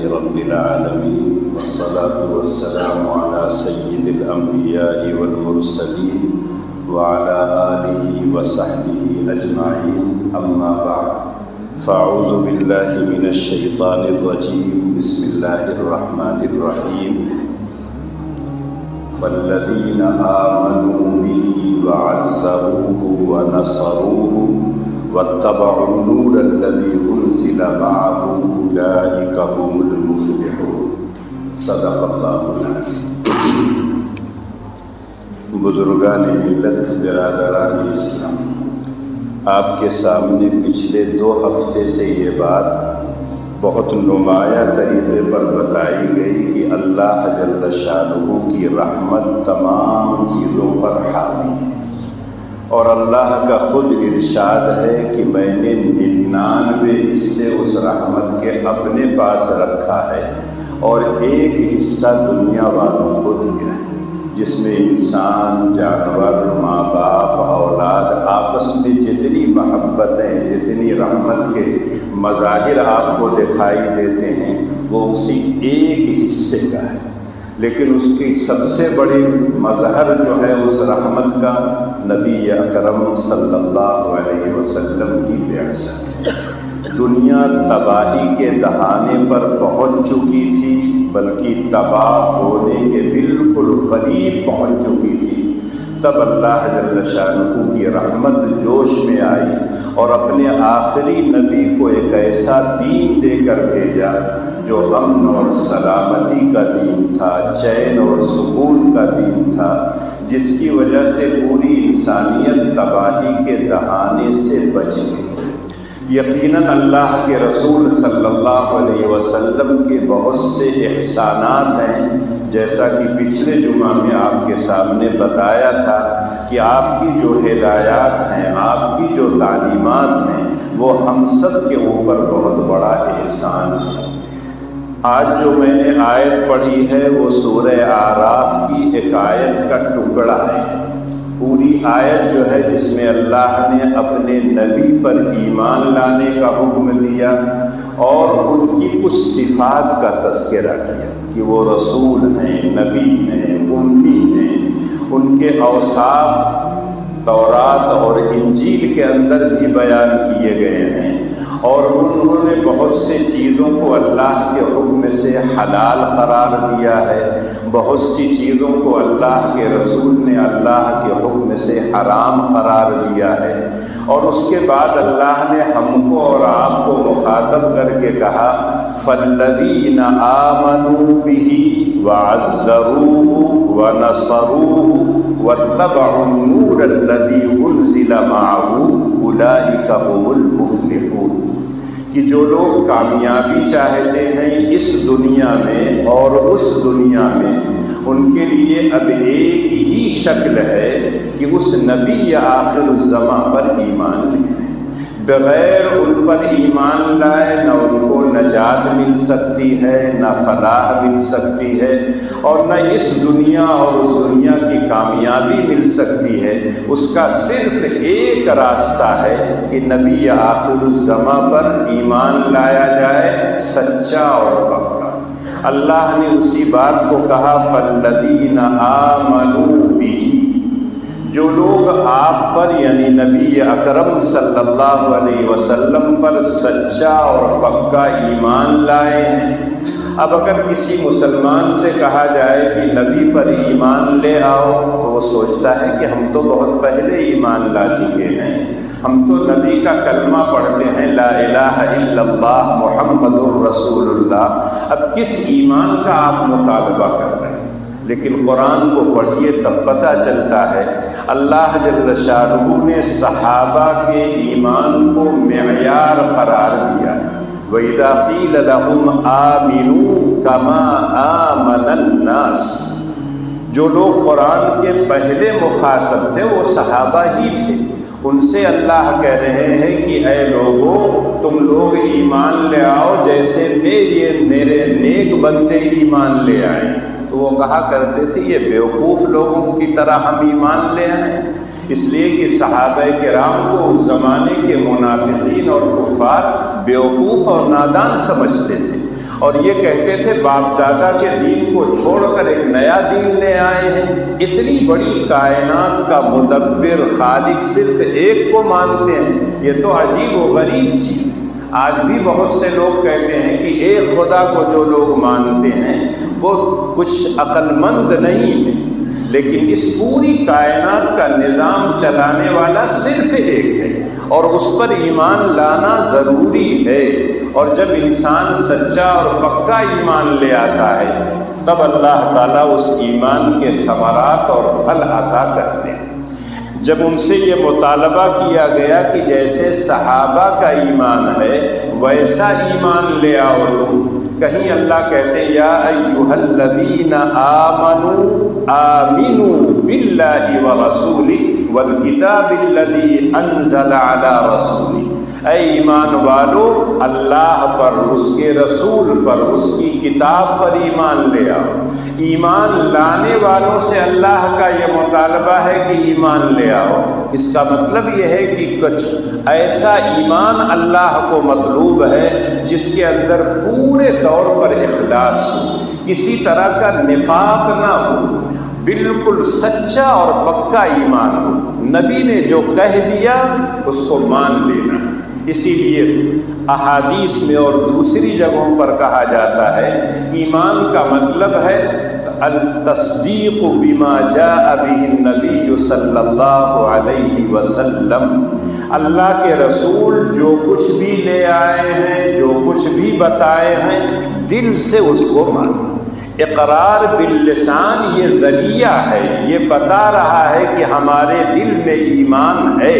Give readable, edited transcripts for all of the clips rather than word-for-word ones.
رب العالمين والصلاة والسلام على سيد الأنبياء والمرسلين وعلى آله وصحبه أجمعين أما بعد فأعوذ بالله من الشيطان الرجيم بسم الله الرحمن الرحيم فالذين آمنوا به وعزروه ونصروه واتبعوا النور الذي أنزل معه أولئك هم المفلحون صدق الله العظيم۔ بزرگان ملت، برادران اسلام، آپ کے سامنے پچھلے 2 ہفتے سے یہ بات بہت نمایاں طریقے پر بتائی گئی کہ اللہ جل شانہ کی رحمت تمام چیزوں پر حاوی ہے، اور اللہ کا خود ارشاد ہے کہ میں نے 99 حصے اس رحمت کے اپنے پاس رکھا ہے اور ایک حصہ دنیا والوں کو دیا ہے، جس میں انسان، جانور، ماں باپ، اولاد آپس میں جتنی محبتیں، جتنی رحمت کے مظاہر آپ کو دکھائی دیتے ہیں وہ اسی ایک حصے کا ہے، لیکن اس کی سب سے بڑی مظہر جو ہے اس رحمت کا نبی اکرم صلی اللہ علیہ وسلم کی بعثت ہے۔ دنیا تباہی کے دہانے پر پہنچ چکی تھی، بلکہ تباہ ہونے کے بالکل قریب پہنچ چکی تھی، تب اللہ جل شانہ کی رحمت جوش میں آئی اور اپنے آخری نبی کو ایک ایسا دین دے کر بھیجا جو امن اور سلامتی کا دین تھا، چین اور سکون کا دین تھا، جس کی وجہ سے پوری انسانیت تباہی کے دہانے سے بچ گئی۔ یقیناً اللہ کے رسول صلی اللہ علیہ وسلم کے بہت سے احسانات ہیں، جیسا کہ پچھلے جمعہ میں آپ کے سامنے بتایا تھا کہ آپ کی جو ہدایات ہیں، آپ کی جو تعلیمات ہیں، وہ ہم سب کے اوپر بہت بڑا احسان ہے۔ آج جو میں نے آیت پڑھی ہے وہ سورہ اعراف کی ایک آیت کا ٹکڑا ہے۔ پوری آیت جو ہے جس میں اللہ نے اپنے نبی پر ایمان لانے کا حکم دیا اور ان کی کچھ صفات کا تذکرہ کیا کہ وہ رسول ہیں، نبی ہیں، امی ہیں، ان کے اوصاف تورات اور انجیل کے اندر بھی بیان کیے گئے ہیں، اور انہوں نے بہت سے چیزوں کو اللہ کے حکم سے حلال قرار دیا ہے، بہت سی چیزوں کو اللہ کے رسول نے اللہ کے حکم سے حرام قرار دیا ہے، اور اس کے بعد اللہ نے ہم کو اور آپ کو مخاطب کر کے کہا فَالَّذِينَ آمَنُوا بِهِ وَعَزَّرُوهُ وَنَصَرُوهُ وَاتَّبَعُوا النُّورَ الَّذِي أُنزِلَ مَعَهُ أُولَئِكَ هُمُ الْمُفْلِحُونَ، کہ جو لوگ کامیابی چاہتے ہیں اس دنیا میں اور اس دنیا میں، ان کے لیے اب ایک ہی شکل ہے کہ اس نبی یا آخر الزماں پر ایمان لے آئے۔ بغیر ان پر ایمان لائے نہ ان کو نجات مل سکتی ہے، نہ فلاح مل سکتی ہے، اور نہ اس دنیا اور اس دنیا کی کامیابی مل سکتی ہے۔ اس کا صرف ایک راستہ ہے کہ نبی یا آخر الزماں پر ایمان لایا جائے، سچا اور پکا۔ اللہ نے اسی بات کو کہا فَالَّذِينَ آمَنُوا بِهِ، جو لوگ آپ پر یعنی نبی اکرم صلی اللہ علیہ وسلم پر سچا اور پکا ایمان لائے ہیں۔ اب اگر کسی مسلمان سے کہا جائے کہ نبی پر ایمان لے آؤ تو وہ سوچتا ہے کہ ہم تو بہت پہلے ایمان لا چکے ہیں، ہم تو نبی کا کلمہ پڑھتے ہیں لا الہ الا اللہ محمد الرسول اللہ، اب کس ایمان کا آپ مطالبہ کر رہے ہیں؟ لیکن قرآن کو پڑھیے تب پتہ چلتا ہے اللہ جل شانہ نے صحابہ کے ایمان کو معیار قرار دیا۔ وَإِذَا قِيلَ لَهُمْ آمِنُوا كَمَا آمَنَ النَّاسِ، جو لوگ قرآن کے پہلے مخاطب تھے وہ صحابہ ہی تھے، ان سے اللہ کہہ رہے ہیں کہ اے لوگو تم لوگ ایمان لے آؤ جیسے میرے نیک بندے ایمان لے آئے۔ تو وہ کہا کرتے تھے یہ بیوقوف لوگوں کی طرح ہم ایمان لے آئیں، اس لیے کہ صحابہ کرام کو اس زمانے کے منافقین اور کفار بیوقوف اور نادان سمجھتے تھے، اور یہ کہتے تھے باپ دادا کے دین کو چھوڑ کر ایک نیا دین لے آئے ہیں۔ اتنی بڑی کائنات کا مدبر خالق صرف ایک کو مانتے ہیں، یہ تو عجیب و غریب چیز ہے۔ آج بھی بہت سے لوگ کہتے ہیں کہ ایک خدا کو جو لوگ مانتے ہیں وہ کچھ عقل مند نہیں ہے، لیکن اس پوری کائنات کا نظام چلانے والا صرف ایک ہے اور اس پر ایمان لانا ضروری ہے۔ اور جب انسان سچا اور پکا ایمان لے آتا ہے تب اللہ تعالیٰ اس ایمان کے ثمرات اور پھل عطا کرتے ہیں۔ جب ان سے یہ مطالبہ کیا گیا کہ جیسے صحابہ کا ایمان ہے ویسا ایمان لے آؤ تم، کہیں اللہ کہتے ہیں یا ایھا الذین آمنوا آمنوا باللہ ورسولہ والکتاب الذی انزل علی رسولہ، اے ایمان والو اللہ پر، اس کے رسول پر، اس کی کتاب پر ایمان لے آؤ۔ ایمان لانے والوں سے اللہ کا یہ مطالبہ ہے کہ ایمان لے آؤ۔ اس کا مطلب یہ ہے کہ کچھ ایسا ایمان اللہ کو مطلوب ہے جس کے اندر پورے طور پر اخلاص ہو، کسی طرح کا نفاق نہ ہو، بالکل سچا اور پکا ایمان ہو۔ نبی نے جو کہہ دیا اس کو مان لینا۔ اسی لیے احادیث میں اور دوسری جگہوں پر کہا جاتا ہے ایمان کا مطلب ہے التصدیق بما جاء به النبی صلی اللہ علیہ وسلم، اللہ کے رسول جو کچھ بھی لے آئے ہیں، جو کچھ بھی بتائے ہیں، دل سے اس کو مانو۔ اقرار باللسان یہ ذریعہ ہے، یہ بتا رہا ہے کہ ہمارے دل میں ایمان ہے،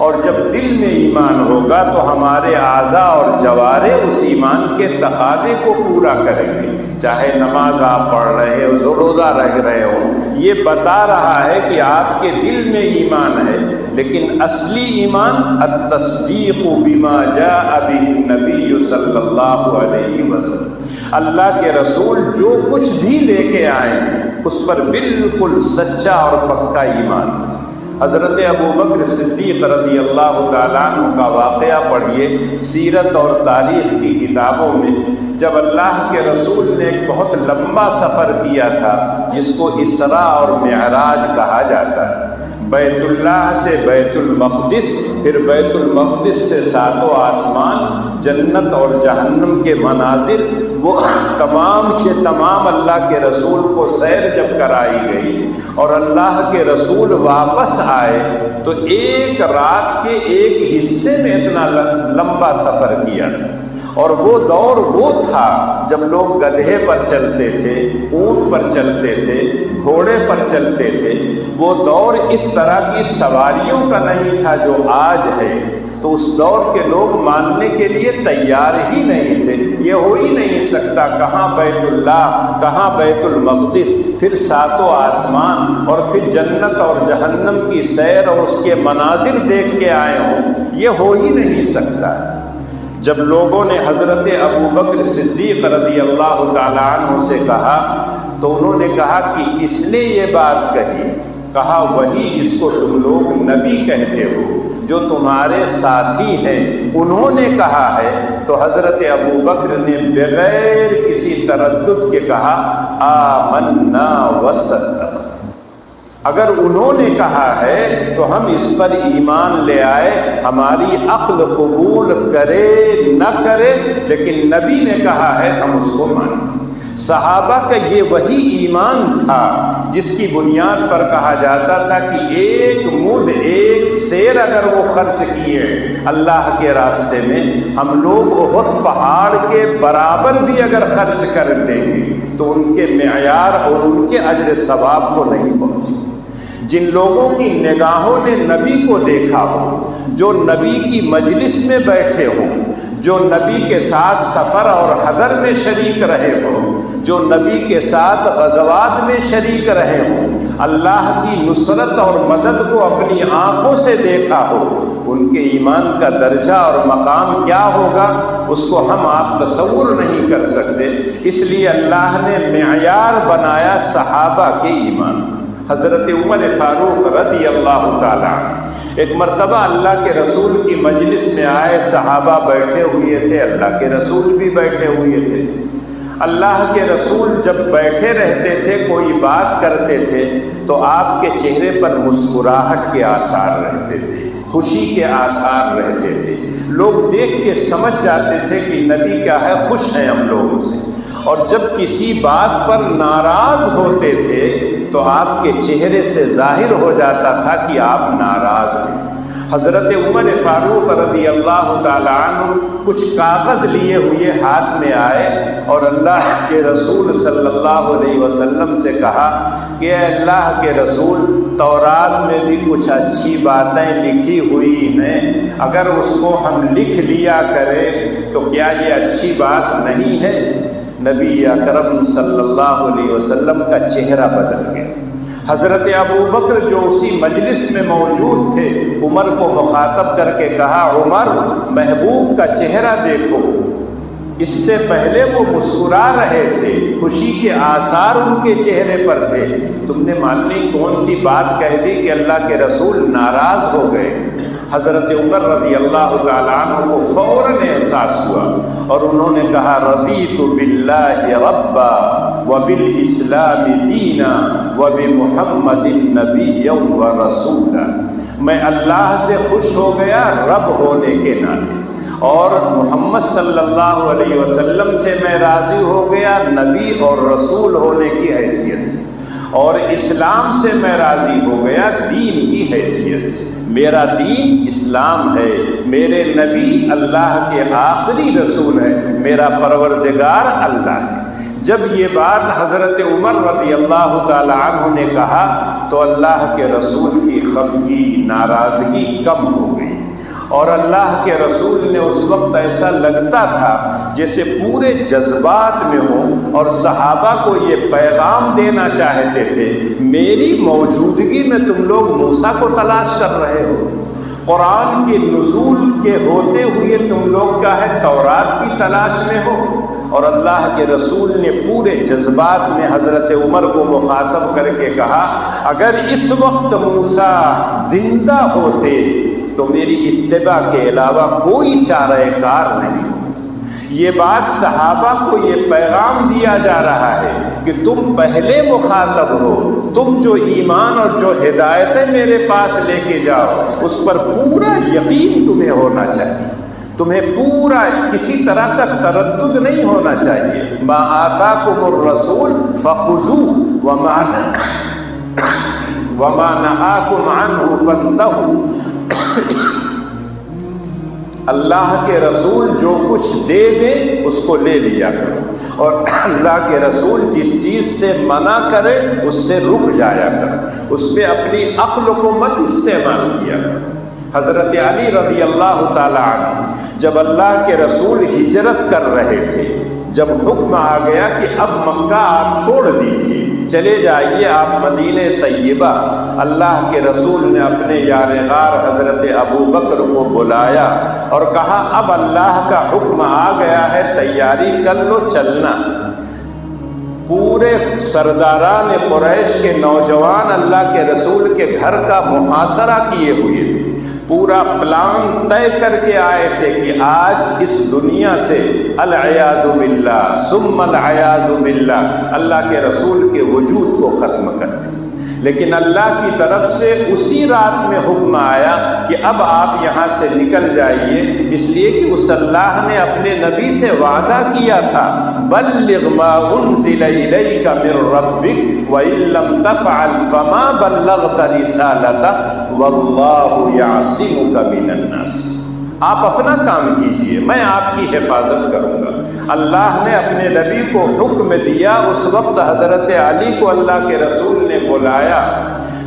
اور جب دل میں ایمان ہوگا تو ہمارے اعضاء اور جوارح اس ایمان کے تقاضے کو پورا کریں گے۔ چاہے نماز آپ پڑھ رہے ہو، روزہ رکھ رہے ہو، یہ بتا رہا ہے کہ آپ کے دل میں ایمان ہے، لیکن اصلی ایمان التصدیق بما جاء به النبی صلی اللہ علیہ وسلم، اللہ کے رسول جو کچھ بھی لے کے آئے ہیں اس پر بالکل سچا اور پکا ایمان۔ حضرت ابوبکر صدیق رضی اللہ تعالیٰ عنہ کا واقعہ پڑھیے سیرت اور تاریخ کی کتابوں میں، جب اللہ کے رسول نے ایک بہت لمبا سفر کیا تھا جس کو اسراء اور معراج کہا جاتا ہے، بیت اللہ سے بیت المقدس، پھر بیت المقدس سے ساتوں آسمان، جنت اور جہنم کے مناظر، وہ تمام کے تمام اللہ کے رسول کو سیر جب کرائی گئی اور اللہ کے رسول واپس آئے تو ایک رات کے ایک حصے میں اتنا لمبا سفر کیا تھا۔ اور وہ دور وہ تھا جب لوگ گدھے پر چلتے تھے، اونٹ پر چلتے تھے، گھوڑے پر چلتے تھے، وہ دور اس طرح کی سواریوں کا نہیں تھا جو آج ہے، تو اس دور کے لوگ ماننے کے لیے تیار ہی نہیں تھے۔ یہ ہو ہی نہیں سکتا، کہاں بیت اللہ، کہاں بیت المقدس، پھر ساتوں آسمان اور پھر جنت اور جہنم کی سیر اور اس کے مناظر دیکھ کے آئے ہوں، یہ ہو ہی نہیں سکتا۔ جب لوگوں نے حضرت ابوبکر صدیق رضی اللہ تعالیٰ عنہ سے کہا تو انہوں نے کہا کہ کس نے یہ بات کہی؟ کہا وہی جس کو تم لوگ نبی کہتے ہو، جو تمہارے ساتھی ہیں، انہوں نے کہا ہے۔ تو حضرت ابوبکر نے بغیر کسی تردد کے کہا آمنا وصدق، اگر انہوں نے کہا ہے تو ہم اس پر ایمان لے آئے، ہماری عقل قبول کرے نہ کرے، لیکن نبی نے کہا ہے ہم اس کو مانیں۔ صحابہ کا یہ وہی ایمان تھا جس کی بنیاد پر کہا جاتا تھا کہ ایک مد، ایک سیر اگر وہ خرچ کیے اللہ کے راستے میں، ہم لوگ احد پہاڑ کے برابر بھی اگر خرچ کر دیں گے تو ان کے معیار اور ان کے اجر ثواب کو نہیں پہنچے۔ جن لوگوں کی نگاہوں نے نبی کو دیکھا ہو، جو نبی کی مجلس میں بیٹھے ہوں، جو نبی کے ساتھ سفر اور حضر میں شریک رہے ہوں، جو نبی کے ساتھ غزوات میں شریک رہے ہوں، اللہ کی نصرت اور مدد کو اپنی آنکھوں سے دیکھا ہو، ان کے ایمان کا درجہ اور مقام کیا ہوگا اس کو ہم آپ تصور نہیں کر سکتے۔ اس لیے اللہ نے معیار بنایا صحابہ کے ایمان۔ حضرت عمر فاروق رضی اللہ تعالیٰ ایک مرتبہ اللہ کے رسول کی مجلس میں آئے، صحابہ بیٹھے ہوئے تھے، اللہ کے رسول بھی بیٹھے ہوئے تھے۔ اللہ کے رسول جب بیٹھے رہتے تھے، کوئی بات کرتے تھے تو آپ کے چہرے پر مسکراہٹ کے آثار رہتے تھے، خوشی کے آثار رہتے تھے۔ لوگ دیکھ کے سمجھ جاتے تھے کہ نبی کیا ہے، خوش ہیں ہم لوگوں سے۔ اور جب کسی بات پر ناراض ہوتے تھے تو آپ کے چہرے سے ظاہر ہو جاتا تھا کہ آپ ناراض ہیں۔ حضرت عمر فاروق رضی اللہ تعالیٰ عنہ کچھ کاغذ لیے ہوئے ہاتھ میں آئے اور اللہ کے رسول صلی اللہ علیہ وسلم سے کہا کہ اے اللہ کے رسول، تورات میں بھی کچھ اچھی باتیں لکھی ہوئی ہیں، اگر اس کو ہم لکھ لیا کریں تو کیا یہ اچھی بات نہیں ہے؟ نبی اکرم صلی اللہ علیہ وسلم کا چہرہ بدل گیا۔ حضرت ابو بکر جو اسی مجلس میں موجود تھے، عمر کو مخاطب کر کے کہا، عمر، محبوب کا چہرہ دیکھو، اس سے پہلے وہ مسکرا رہے تھے، خوشی کے آثار ان کے چہرے پر تھے، تم نے معلوم کون سی بات کہہ دی کہ اللہ کے رسول ناراض ہو گئے۔ حضرت عمر رضی اللہ تعالیٰ عنہ کو فوراً احساس ہوا اور انہوں نے کہا، رضیت باللہ ربا وبالاسلام دینا وبمحمد نبیا ورسولا، میں اللہ سے خوش ہو گیا رب ہونے کے ناطے، اور محمد صلی اللہ علیہ وسلم سے میں راضی ہو گیا نبی اور رسول ہونے کی حیثیت سے، اور اسلام سے میں راضی ہو گیا دین کی حیثیت سے۔ میرا دین اسلام ہے، میرے نبی اللہ کے آخری رسول ہیں، میرا پروردگار اللہ ہے۔ جب یہ بات حضرت عمر رضی اللہ تعالی عنہ نے کہا تو اللہ کے رسول کی خفگی، ناراضگی کم ہو گئی، اور اللہ کے رسول نے اس وقت ایسا لگتا تھا جیسے پورے جذبات میں ہوں اور صحابہ کو یہ پیغام دینا چاہتے تھے، میری موجودگی میں تم لوگ موسیٰ کو تلاش کر رہے ہو، قرآن کے نزول کے ہوتے ہوئے تم لوگ کیا ہے تورات کی تلاش میں ہو۔ اور اللہ کے رسول نے پورے جذبات میں حضرت عمر کو مخاطب کر کے کہا، اگر اس وقت موسیٰ زندہ ہوتے تو میری اتباع کے علاوہ کوئی چارہ کار نہیں ہوتا۔ یہ بات صحابہ کو یہ پیغام دیا جا رہا ہے کہ تم پہلے مخاطب ہو، تم جو ایمان اور جو ہدایتیں میرے پاس لے کے جاؤ اس پر پورا یقین تمہیں ہونا چاہیے، تمہیں پورا کسی طرح کا تردد نہیں ہونا چاہیے۔ ما آتاکم الرسول فخذوہ وما نہاکم عنہ فانتہوا، اللہ کے رسول جو کچھ دے دے اس کو لے لیا کرو، اور اللہ کے رسول جس چیز سے منع کرے اس سے رک جایا کرو، اس پہ اپنی عقل کو مت استعمال کیا کرو۔ حضرت علی رضی اللہ تعالی عنہ جب اللہ کے رسول ہجرت کر رہے تھے، جب حکم آ گیا کہ اب مکہ آپ چھوڑ دیجیے، چلے جائیے آپ مدینہ طیبہ، اللہ کے رسول نے اپنے یار غار حضرت ابو بکر کو بلایا اور کہا اب اللہ کا حکم آ گیا ہے، تیاری کر لو، چلنا۔ پورے سرداران قریش کے نوجوان اللہ کے رسول کے گھر کا محاصرہ کیے ہوئے تھے، پورا پلان طے کر کے آئے تھے کہ آج اس دنیا سے العیاذ باللہ ثم العیاذ باللہ اللہ کے رسول کے وجود کو ختم کر دیں، لیکن اللہ کی طرف سے اسی رات میں حکم آیا کہ اب آپ یہاں سے نکل جائیے، اس لیے کہ اس اللہ نے اپنے نبی سے وعدہ کیا تھا، بلغ ما انزل الیک من ربک وان لم تفعل فما بلغت رسالتہ واللہ یعصمک من الناس۔ آپ اپنا کام کیجئے، میں آپ کی حفاظت کروں گا۔ اللہ نے اپنے نبی کو حکم دیا، اس وقت حضرت علی کو اللہ کے رسول نے بلایا۔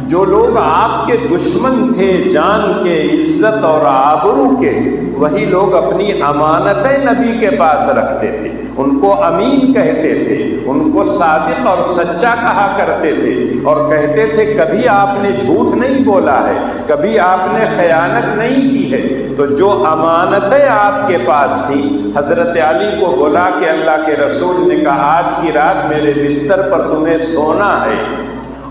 جو لوگ آپ کے دشمن تھے جان کے، عزت اور آبرو کے، وہی لوگ اپنی امانتیں نبی کے پاس رکھتے تھے، ان کو امین کہتے تھے، ان کو صادق اور سچا کہا کرتے تھے، اور کہتے تھے کبھی آپ نے جھوٹ نہیں بولا ہے، کبھی آپ نے خیانت نہیں کی ہے۔ تو جو امانتیں آپ کے پاس تھیں، حضرت علی کو بلا کے اللہ کے رسول نے کہا آج کی رات میرے بستر پر تمہیں سونا ہے،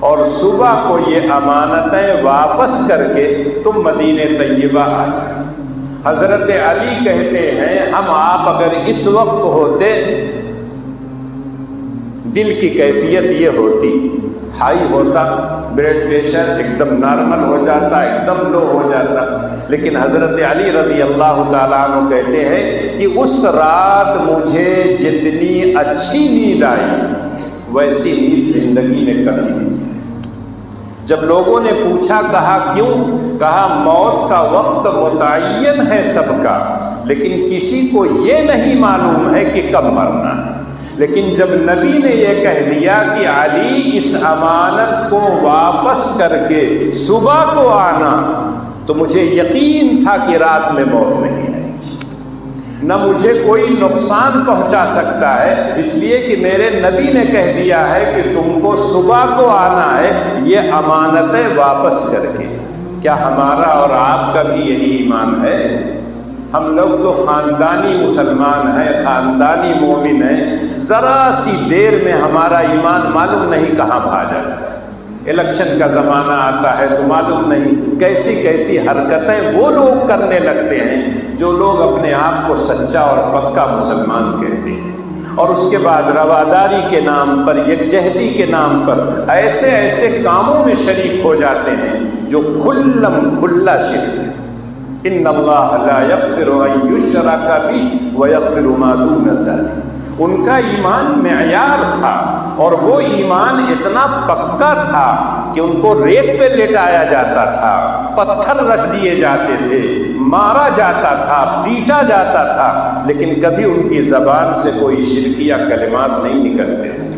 اور صبح کو یہ امانتیں واپس کر کے تم مدینہ طیبہ آ جائیں۔ حضرت علی کہتے ہیں ہم آپ اگر اس وقت ہوتے دل کی کیفیت یہ ہوتی، ہائی ہوتا، بلڈ پریشر ایک دم نارمل ہو جاتا، ایک دم لو ہو جاتا، لیکن حضرت علی رضی اللہ تعالیٰ عنہ کہتے ہیں کہ اس رات مجھے جتنی اچھی نیند آئی ویسی نیند زندگی میں کبھی نہیں آئی۔ جب لوگوں نے پوچھا، کہا کیوں؟ کہا موت کا وقت متعین ہے سب کا، لیکن کسی کو یہ نہیں معلوم ہے کہ کب مرنا ہے۔ لیکن جب نبی نے یہ کہہ دیا کہ علی اس امانت کو واپس کر کے صبح کو آنا، تو مجھے یقین تھا کہ رات میں موت نہیں آئے گی، نہ مجھے کوئی نقصان پہنچا سکتا ہے، اس لیے کہ میرے نبی نے کہہ دیا ہے کہ تم کو صبح کو آنا ہے، یہ امانتیں واپس کر کے۔ کیا ہمارا اور آپ کا بھی یہی ایمان ہے؟ ہم لوگ تو خاندانی مسلمان ہیں، خاندانی مومن ہیں، ذرا سی دیر میں ہمارا ایمان معلوم نہیں کہاں بھا جاتا ہے۔ الیکشن کا زمانہ آتا ہے تو معلوم نہیں کیسی کیسی حرکتیں وہ لوگ کرنے لگتے ہیں جو لوگ اپنے آپ کو سچا اور پکا مسلمان کہتے ہیں، اور اس کے بعد رواداری کے نام پر، یکجہتی کے نام پر ایسے ایسے کاموں میں شریک ہو جاتے ہیں جو کھلم کھلا شرک ہے۔ ان اللہ لا یغفر ان یشرک بہ ویغفر ما دون ذلک۔ ان کا ایمان معیار تھا، اور وہ ایمان اتنا پکا تھا کہ ان کو ریت پہ لٹایا جاتا تھا، پتھر رکھ دیے جاتے تھے، مارا جاتا تھا، پیٹا جاتا تھا، لیکن کبھی ان کی زبان سے کوئی شرکیہ کلمات نہیں نکلتے تھے۔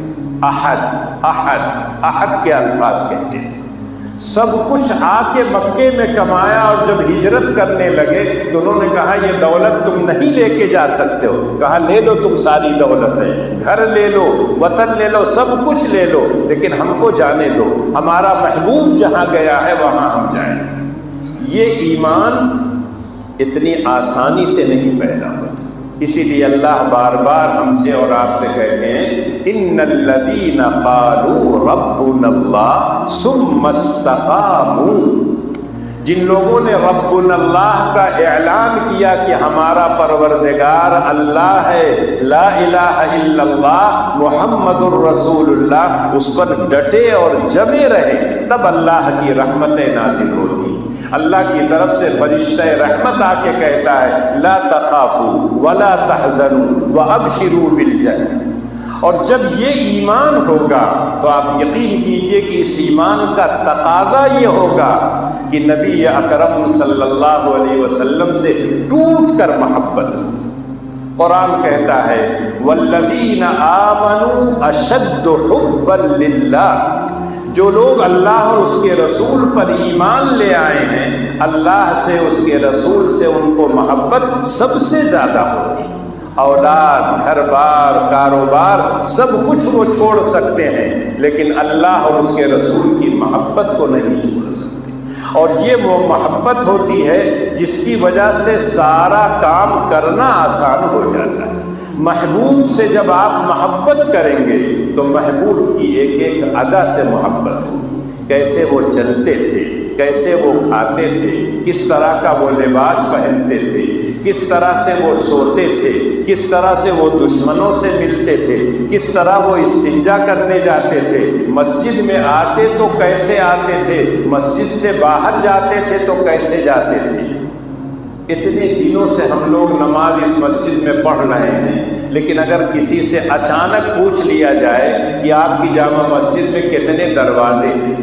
احد احد احد کے الفاظ کہتے تھے۔ سب کچھ آ کے مکے میں کمایا، اور جب ہجرت کرنے لگے تو انہوں نے کہا یہ دولت تم نہیں لے کے جا سکتے ہو۔ کہا لے لو تم ساری دولتیں، گھر لے لو، وطن لے لو، سب کچھ لے لو، لیکن ہم کو جانے دو، ہمارا محبوب جہاں گیا ہے وہاں ہم جائیں۔ یہ ایمان اتنی آسانی سے نہیں پیدا ہوتا، اسی لیے اللہ بار بار ہم سے اور آپ سے کہتے ہیں ان الذین قالوا ربنا اللہ ثم استقاموا۔ جن لوگوں نے ربنا اللہ کا اعلان کیا کہ ہمارا پروردگار اللہ ہے، لا الہ الا اللہ محمد الرسول اللہ، اس پر ڈٹے اور جمے رہے، تب اللہ کی رحمتیں نازل ہوتی۔ اللہ کی طرف سے فرشتہ رحمت آ کے کہتا ہے لا تخافوا ولا تحزنوا وابشروا بالجنہ۔ اور جب یہ ایمان ہوگا تو آپ یقین کیجئے کہ اس ایمان کا تقاضا یہ ہوگا کہ نبی اکرم صلی اللہ علیہ وسلم سے ٹوٹ کر محبت ہو۔ قرآن کہتا ہے والذین آمنوا اشد حبا للہ۔ جو لوگ اللہ اور اس کے رسول پر ایمان لے آئے ہیں، اللہ سے، اس کے رسول سے ان کو محبت سب سے زیادہ ہوتی۔ اولاد، گھر بار، کاروبار، سب کچھ وہ چھوڑ سکتے ہیں، لیکن اللہ اور اس کے رسول کی محبت کو نہیں چھوڑ سکتے۔ اور یہ وہ محبت ہوتی ہے جس کی وجہ سے سارا کام کرنا آسان ہو جاتا ہے۔ محبوب سے جب آپ محبت کریں گے تو محبوب کی ایک ایک ادا سے محبت ہوگی، کیسے وہ چلتے تھے، کیسے وہ کھاتے تھے، کس طرح کا وہ لباس پہنتے تھے، کس طرح سے وہ سوتے تھے، کس طرح سے وہ دشمنوں سے ملتے تھے، کس طرح وہ استنجا کرنے جاتے تھے، مسجد میں آتے تو کیسے آتے تھے، مسجد سے باہر جاتے تھے تو کیسے جاتے تھے۔ اتنے دنوں سے ہم لوگ نماز اس مسجد میں پڑھ رہے ہیں، لیکن اگر کسی سے اچانک پوچھ لیا جائے کہ آپ کی جامع مسجد میں کتنے دروازے ہیں،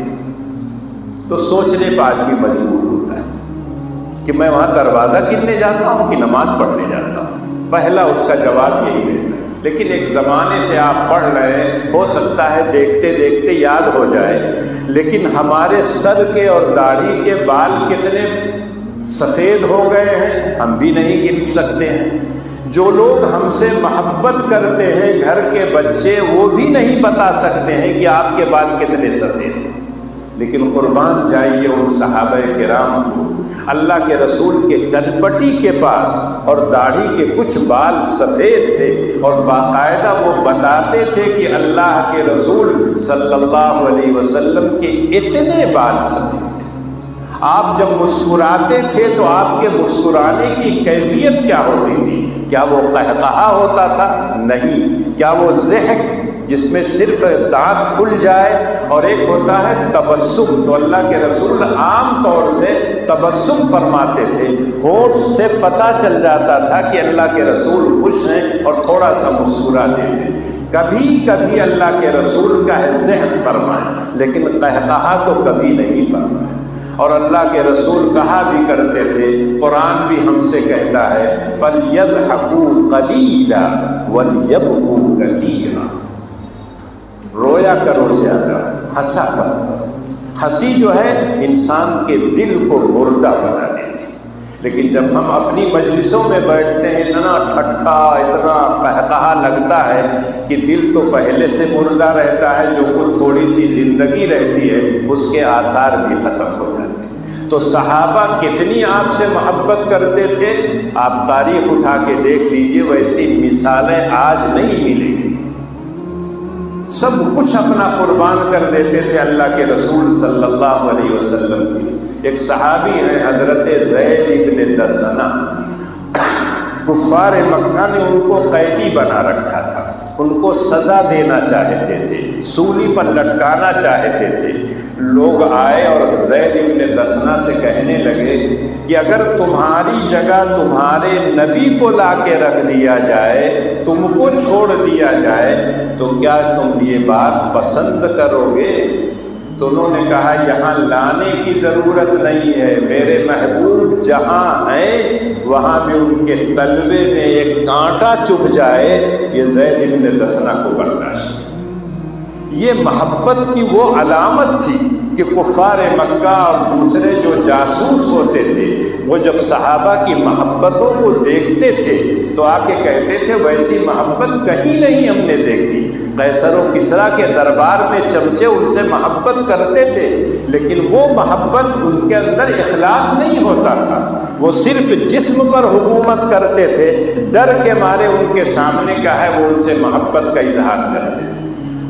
تو سوچنے پر آدمی مجبور ہوتا ہے کہ میں وہاں دروازہ گننے جاتا ہوں کہ نماز پڑھنے جاتا ہوں۔ پہلا اس کا جواب یہی رہتا ہے، لیکن ایک زمانے سے آپ پڑھ رہے ہیں، ہو سکتا ہے دیکھتے دیکھتے یاد ہو جائے، لیکن ہمارے سر کے اور داڑھی کے بال کتنے سفید ہو گئے ہیں ہم بھی نہیں گن سکتے ہیں۔ جو لوگ ہم سے محبت کرتے ہیں، گھر کے بچے، وہ بھی نہیں بتا سکتے ہیں کہ آپ کے بال کتنے سفید ہیں، لیکن قربان جائیے ان صحابہ کرام کو، اللہ کے رسول کے کنپٹی کے پاس اور داڑھی کے کچھ بال سفید تھے، اور باقاعدہ وہ بتاتے تھے کہ اللہ کے رسول صلی اللہ علیہ وسلم کے اتنے بال سفید تھے۔ آپ جب مسکراتے تھے تو آپ کے مسکرانے کی کیفیت کیا ہوتی تھی؟ کیا وہ قہقہا ہوتا تھا؟ نہیں۔ کیا وہ ضحک جس میں صرف دانت کھل جائے، اور ایک ہوتا ہے تبسم۔ تو اللہ کے رسول عام طور سے تبسم فرماتے تھے، ہونٹ سے پتہ چل جاتا تھا کہ اللہ کے رسول خوش ہیں اور تھوڑا سا مسکرا دیتے۔ کبھی کبھی اللہ کے رسول کا ہے ضحک فرمائے، لیکن قہقہا تو کبھی نہیں فرمائے۔ اور اللہ کے رسول کہا بھی کرتے تھے، قرآن بھی ہم سے کہتا ہے فَلْيَضْحَكُوا قَلِيلًا وَلْيَبْكُوا كَثِيرًا، رویا کرو زیادہ، ہنسا کرو۔ ہنسی جو ہے انسان کے دل کو مردہ بنا دیتی، لیکن جب ہم اپنی مجلسوں میں بیٹھتے ہیں اتنا ٹھٹھا، اتنا قہقہا لگتا ہے کہ دل تو پہلے سے مردہ رہتا ہے، جو کچھ تھوڑی سی زندگی رہتی ہے اس کے آثار بھی ختم ہو جاتے ہیں۔ تو صحابہ کتنی آپ سے محبت کرتے تھے، آپ تاریخ اٹھا کے دیکھ لیجئے، ویسی مثالیں آج نہیں ملیں گی۔ سب کچھ اپنا قربان کر دیتے تھے اللہ کے رسول صلی اللہ علیہ وسلم کی۔ ایک صحابی ہیں حضرت زید ابن دسنہ، کفار مکہ نے ان کو قیدی بنا رکھا تھا، ان کو سزا دینا چاہتے تھے، سولی پر لٹکانا چاہتے تھے۔ لوگ آئے اور زید ابن دسنہ سے کہنے لگے کہ اگر تمہاری جگہ تمہارے نبی کو لا کے رکھ دیا جائے، تم کو چھوڑ دیا جائے، تو کیا تم یہ بات پسند کرو گے؟ تو انہوں نے کہا یہاں لانے کی ضرورت نہیں ہے، میرے محبوب جہاں ہیں وہاں بھی ان کے تلوے میں ایک کانٹا چبھ جائے، یہ زید ابن دسنہ کو برداشت۔ یہ محبت کی وہ علامت تھی کہ کفار مکہ اور دوسرے جو جاسوس ہوتے تھے وہ جب صحابہ کی محبتوں کو دیکھتے تھے تو آ کے کہتے تھے ویسی محبت کہیں نہیں ہم نے دیکھی۔ قیصر و کسریٰ کے دربار میں چمچے ان سے محبت کرتے تھے، لیکن وہ محبت ان کے اندر اخلاص نہیں ہوتا تھا، وہ صرف جسم پر حکومت کرتے تھے، ڈر کے مارے ان کے سامنے کا ہے وہ ان سے محبت کا اظہار کرتے تھے۔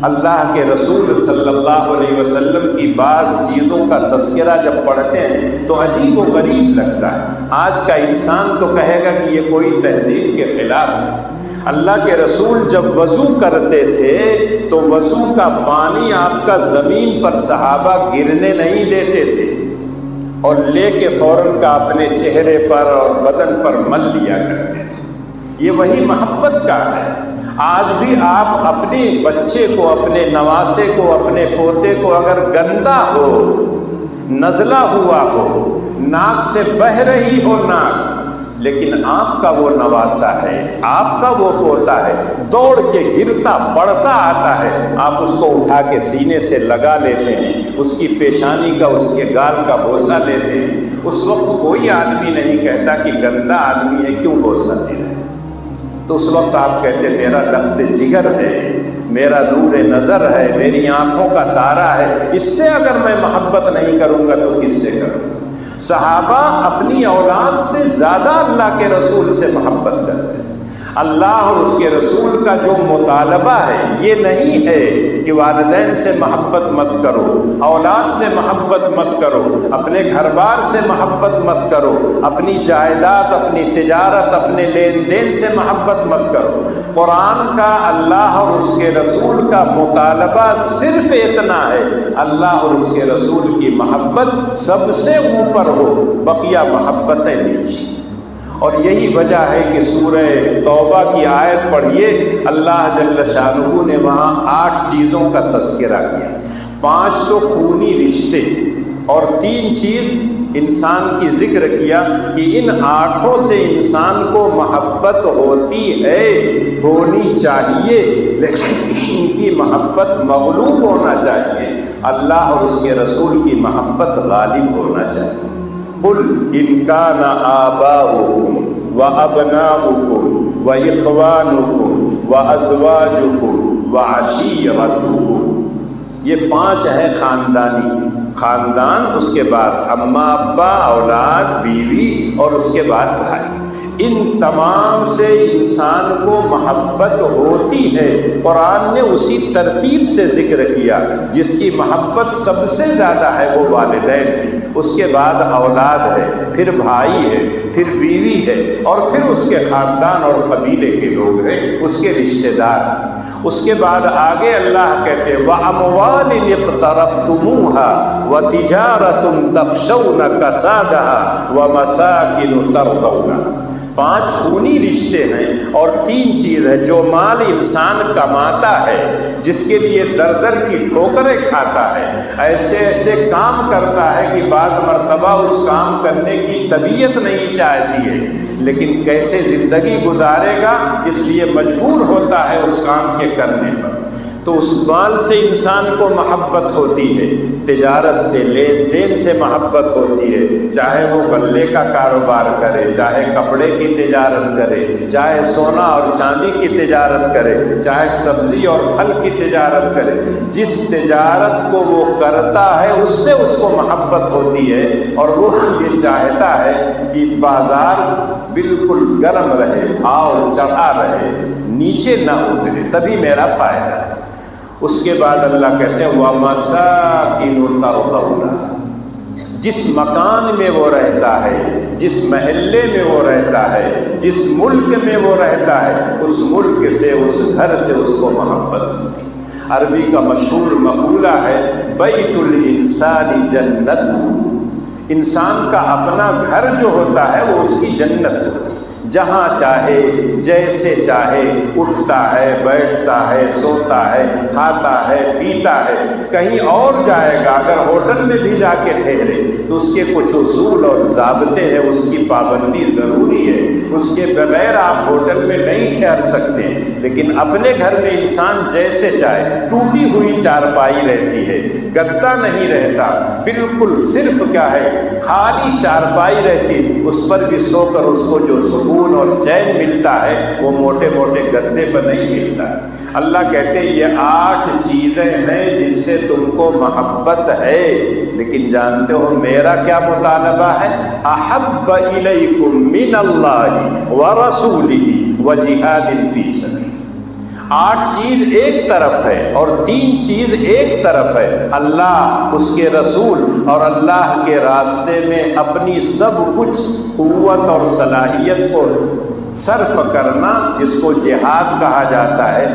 اللہ کے رسول صلی اللہ علیہ وسلم کی بعض چیزوں کا تذکرہ جب پڑھتے ہیں تو عجیب و غریب لگتا ہے۔ آج کا انسان تو کہے گا کہ یہ کوئی تہذیب کے خلاف ہے۔ اللہ کے رسول جب وضو کرتے تھے تو وضو کا پانی آپ کا زمین پر صحابہ گرنے نہیں دیتے تھے، اور لے کے فوراً کا اپنے چہرے پر اور بدن پر مل لیا کرتے تھے۔ یہ وہی محبت کا ہے۔ آج بھی آپ اپنے بچے کو، اپنے نواسے کو، اپنے پوتے کو اگر گندا ہو، نزلہ ہوا ہو، ناک سے بہہ رہی ہو ناک، لیکن آپ کا وہ نواسا ہے، آپ کا وہ پوتا ہے، دوڑ کے گرتا پڑتا آتا ہے، آپ اس کو اٹھا کے سینے سے لگا لیتے ہیں، اس کی پیشانی کا، اس کے گال کا بوسہ لیتے ہیں۔ اس وقت کوئی آدمی نہیں کہتا کہ گندا آدمی ہے کیوں بوسہ دے رہے ہیں، تو اس وقت آپ کہتے میرا لخت جگر ہے، میرا نور نظر ہے، میری آنکھوں کا تارا ہے، اس سے اگر میں محبت نہیں کروں گا تو کس سے کروں؟ صحابہ اپنی اولاد سے زیادہ اللہ کے رسول سے محبت کرتے ہیں۔ اللہ اور اس کے رسول کا جو مطالبہ ہے یہ نہیں ہے کہ والدین سے محبت مت کرو، اولاد سے محبت مت کرو، اپنے گھر بار سے محبت مت کرو، اپنی جائیداد، اپنی تجارت، اپنے لین دین سے محبت مت کرو۔ قرآن کا، اللہ اور اس کے رسول کا مطالبہ صرف اتنا ہے، اللہ اور اس کے رسول کی محبت سب سے اوپر ہو، بقیہ محبتیں نیچی۔ اور یہی وجہ ہے کہ سورہ توبہ کی آیت پڑھیے، اللہ جل شانہ نے وہاں 8 چیزوں کا تذکرہ کیا۔ 5 تو خونی رشتے اور 3 چیز انسان کی ذکر کیا کہ ان 8 سے انسان کو محبت ہوتی ہے، ہونی چاہیے، لیکن ان کی محبت مغلوب ہونا چاہیے، اللہ اور اس کے رسول کی محبت غالب ہونا چاہیے۔ قل ان کان آباؤکم وابناؤکم واخوانکم وازواجکم وعشیرتکم، یہ 5 ہیں خاندانی، خاندان، اس کے بعد اماں ابا، اولاد، بیوی، اور اس کے بعد بھائی۔ ان تمام سے انسان کو محبت ہوتی ہے۔ قرآن نے اسی ترتیب سے ذکر کیا، جس کی محبت سب سے زیادہ ہے وہ والدین ہیں، اس کے بعد اولاد ہے، پھر بھائی ہے، پھر بیوی ہے، اور پھر اس کے خاندان اور قبیلے کے لوگ ہیں، اس کے رشتہ دار ہیں۔ اس کے بعد آگے اللہ کہتے ہیں وَأَمْوَالٍ اقْتَرَفْتُمُوهَا وَتِجَارَةٌ تَخْشَوْنَ كَسَادَهَا وَمَسَاكِنُ تَرْضَوْنَهَا۔ 5 خونی رشتے ہیں اور 3 چیز ہے جو مال انسان کماتا ہے، جس کے لیے در در کی ٹھوکریں کھاتا ہے، ایسے ایسے کام کرتا ہے کہ بعض مرتبہ اس کام کرنے کی طبیعت نہیں چاہتی ہے، لیکن کیسے زندگی گزارے گا اس لیے مجبور ہوتا ہے اس کام کے کرنے پر، تو اس مال سے انسان کو محبت ہوتی ہے، تجارت سے، لین دین سے محبت ہوتی ہے، چاہے وہ غلے کا کاروبار کرے، چاہے کپڑے کی تجارت کرے، چاہے سونا اور چاندی کی تجارت کرے، چاہے سبزی اور پھل کی تجارت کرے، جس تجارت کو وہ کرتا ہے اس سے اس کو محبت ہوتی ہے، اور وہ یہ چاہتا ہے کہ بازار بالکل گرم رہے، بھاؤ چڑھا رہے، نیچے نہ اترے، تبھی میرا فائدہ ہے۔ اس کے بعد اللہ کہتے ہیں وَمَسَاكِنُ تَرْضَوْنَهَا، جس مکان میں وہ رہتا ہے، جس محلے میں وہ رہتا ہے، جس ملک میں وہ رہتا ہے، اس ملک سے، اس گھر سے اس کو محبت ہوتی ہے۔ عربی کا مشہور مقولہ ہے بیت الانسان جنت، انسان کا اپنا گھر جو ہوتا ہے وہ اس کی جنت ہوتی ہے، جہاں چاہے جیسے چاہے اٹھتا ہے، بیٹھتا ہے، سوتا ہے، کھاتا ہے، پیتا ہے۔ کہیں اور جائے گا اگر ہوٹل میں بھی جا کے ٹھہرے تو اس کے کچھ اصول اور ضابطے ہیں، اس کی پابندی ضروری ہے، اس کے بغیر آپ ہوٹل میں نہیں ٹھہر سکتے۔ لیکن اپنے گھر میں انسان جیسے چاہے، ٹوٹی ہوئی چارپائی رہتی ہے، گدا نہیں رہتا، بالکل صرف کیا ہے خالی چارپائی رہتی، اس پر بھی سو کر اس کو جو سکون اور چین ملتا ہے وہ موٹے موٹے گدے پر نہیں ملتا ہے۔ اللہ کہتے ہیں یہ 8 چیزیں ہیں جن سے تم کو محبت ہے، لیکن جانتے ہو میرا کیا مطالبہ ہے؟ احب الیکم من اللہ ورسولہ وجہاد فی سبیلہ۔ 8 چیز ایک طرف ہے اور 3 چیز ایک طرف ہے، اللہ، اس کے رسول اور اللہ کے راستے میں اپنی سب کچھ قوت اور صلاحیت کو صرف کرنا، جس کو جہاد کہا جاتا ہے۔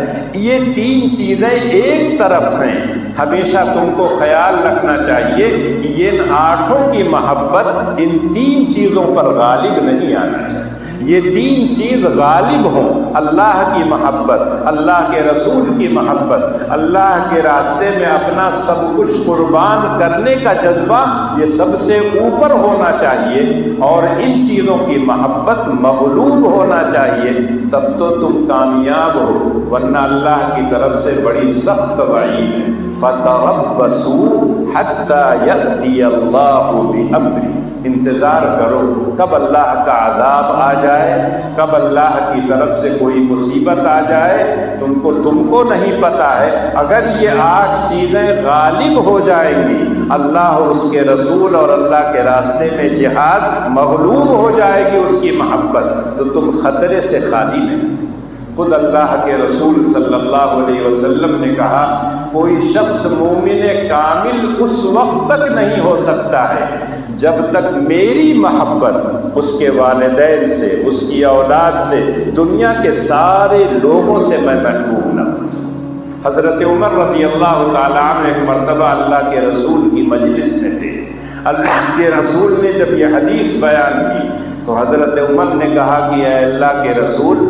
یہ 3 چیزیں ایک طرف ہیں۔ ہمیشہ تم کو خیال رکھنا چاہیے کہ یہ 8 کی محبت ان 3 چیزوں پر غالب نہیں آنا چاہیے۔ یہ 3 چیز غالب ہوں، اللہ کی محبت، اللہ کے رسول کی محبت، اللہ کے راستے میں اپنا سب کچھ قربان کرنے کا جذبہ، یہ سب سے اوپر ہونا چاہیے، اور ان چیزوں کی محبت مغلوب ہونا چاہیے، تب تو تم کامیاب ہو، ورنہ اللہ کی طرف سے بڑی سخت وعید ہے فَتَرَبَّصُوا حَتَّى يَأْتِيَ اللَّهُ بِأَمْرِهِ۔ انتظار کرو کب اللہ کا عذاب آ جائے، کب اللہ کی طرف سے کوئی مصیبت آ جائے، تم کو نہیں پتہ ہے۔ اگر یہ 8 چیزیں غالب ہو جائیں گی، اللہ اور اس کے رسول اور اللہ کے راستے میں جہاد مغلوب ہو جائے گی اس کی محبت، تو تم خطرے سے خالی نہیں۔ خود اللہ کے رسول صلی اللہ علیہ وسلم نے کہا کوئی شخص مومن کامل اس وقت تک نہیں ہو سکتا ہے جب تک میری محبت اس کے والدین سے، اس کی اولاد سے، دنیا کے سارے لوگوں سے میں محبوب نہ ہو جاؤں۔ حضرت عمر رضی اللہ تعالیٰ عنہ ایک مرتبہ اللہ کے رسول کی مجلس میں تھے، اللہ کے رسول نے جب یہ حدیث بیان کی تو حضرت عمر نے کہا کہ اے اللہ کے رسول،